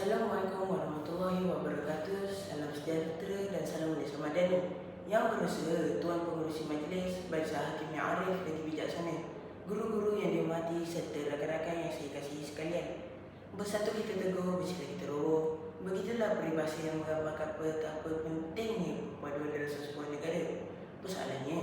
Assalamualaikum warahmatullahi wabarakatuh. Salam sejahtera dan salam Malaysia Madani. Yang berusaha Tuan Pengerusi Majlis, Barisan Hakim yang arif dan bijaksana, guru-guru yang dihormati serta rakan-rakan yang saya kasihi sekalian. Bersatu kita teguh, bersila kita roboh. Begitulah peribahasa yang menggambarkan betapa pentingnya perpaduan dalam sebuah negara. Persoalannya,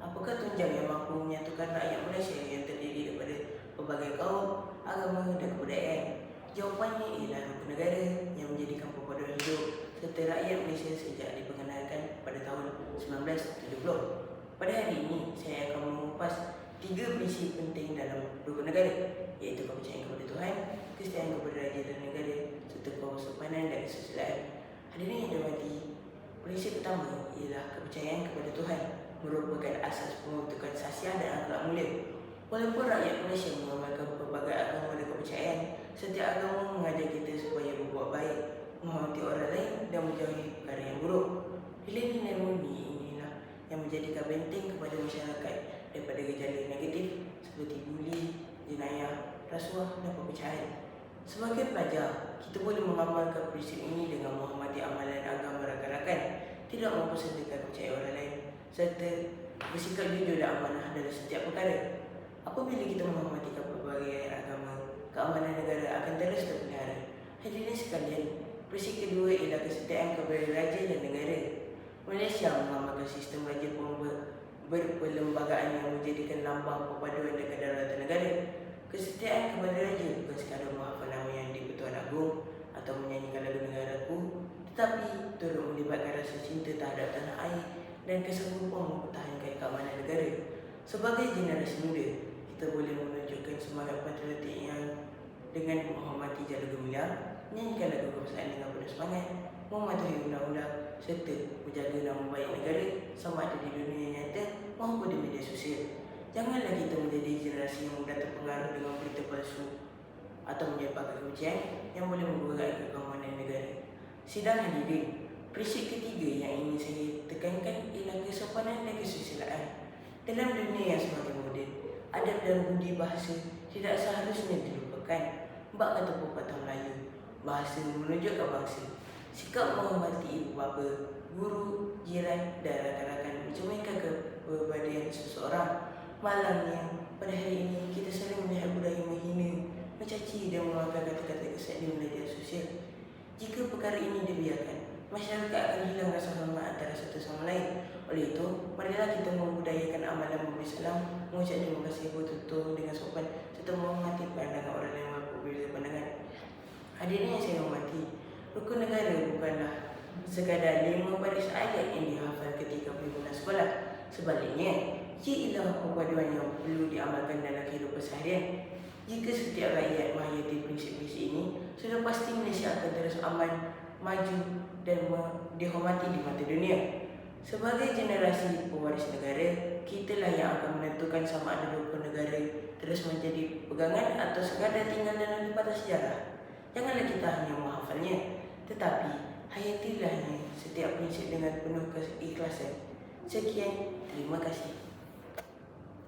apakah tunjang yang mampu menyatukan rakyat Malaysia yang terdiri daripada pelbagai kaum, agama dan kebudayaan? Jawapannya ialah rukun negara yang menjadikan perpaduan hidup serta rakyat Malaysia sejak diperkenalkan pada tahun 1970. Pada hari ini, saya akan mengupas 3 prinsip penting dalam rukun negara, iaitu kepercayaan kepada Tuhan, kesetiaan kepada raja dan negara, serta kesopanan dan kesusilaan. Hadirin yang dihormati, prinsip pertama ialah kepercayaan kepada Tuhan merupakan asas pembentukan sasiah dan akhlak mulia. Walaupun rakyat Malaysia mengamalkan pelbagai agama dan kepercayaan, setiap agama mengajar kita supaya berbuat baik, menghormati orang lain dan menjauhi perkara yang buruk. Nilai-nilai murni inilah yang menjadikan benteng kepada masyarakat daripada gejala negatif seperti buli, jenayah, rasuah dan perpecahan. Sebagai pelajar, kita boleh mengamalkan prinsip ini dengan menghormati amalan agama rakan-rakan, tidak mempersendakan percaya orang lain, serta bersikap jujur dan amanah dalam setiap perkara. Apabila kita menghormati pelbagai agama, keamanan negara akan terus terpelihara. Hadirin sekalian, prinsip kedua ialah kesetiaan kepada raja dan negara. Malaysia mengamalkan sistem raja berperlembagaan yang menjadikan lambang perpaduan dan kedaulatan negara. Kesetiaan kepada raja bukan sekadar menghafal nama yang di-Pertuan Agong atau menyanyikan lagu negaraku, tetapi turut melibatkan rasa cinta terhadap tanah air dan kesanggupan mempertahankan keamanan negara. Sebagai generasi muda, kita boleh menunjukkan semangat patriotik yang dengan menghormati jalan gemilang, menyanyikan lagu kebangsaan dengan penuh semangat, mematuhi undang-undang serta menjaga nama baik negara sama ada di dunia nyata maupun di media sosial. Janganlah kita menjadi generasi yang mudah terpengaruh dengan berita palsu atau menyebarkan kebencian yang boleh memberatkan keamanan negara. Sidang hadirin, prinsip ketiga yang ingin saya tekankan ialah kesopanan dan kesusilaan. Dalam dunia yang semakin moden, adab dan budi bahasa tidak seharusnya dilupakan. Bak kata pepatah Melayu, bahasa menunjukkan bangsa. Sikap menghormati ibu bapa, guru, jiran dan rakan-rakan mencerminkan kepribadian seseorang. Malangnya, pada hari ini kita sering melihat budaya menghina, mencaci dan mengeluarkan kata-kata kesat di media sosial. Jika perkara ini dibiarkan, masyarakat akan hilang rasa hormat antara satu sama lain. Oleh itu, marilah kita membudayakan amalan memberi salam, mengucap terima kasih bertutur dengan sopan serta menghormati pandangan orang lain walaupun berbeza pandangan. Hadirin yang saya hormati, rukun negara bukanlah sekadar 5 baris ayat yang dihafal ketika pergi sekolah. Sebaliknya, ia ialah perpaduan yang perlu diamalkan dalam kehidupan seharian. Jika setiap rakyat menghayati prinsip-prinsip ini, sudah pasti Malaysia akan terus aman, maju dan dihormati di mata dunia. Sebagai generasi pewaris negara, kitalah yang akan menentukan sama ada rukun negara terus menjadi pegangan atau sekadar tinggal dalam lembaran sejarah. Janganlah kita hanya menghafalnya, tetapi hayatilah setiap prinsip dengan penuh keikhlasan. Sekian, terima kasih.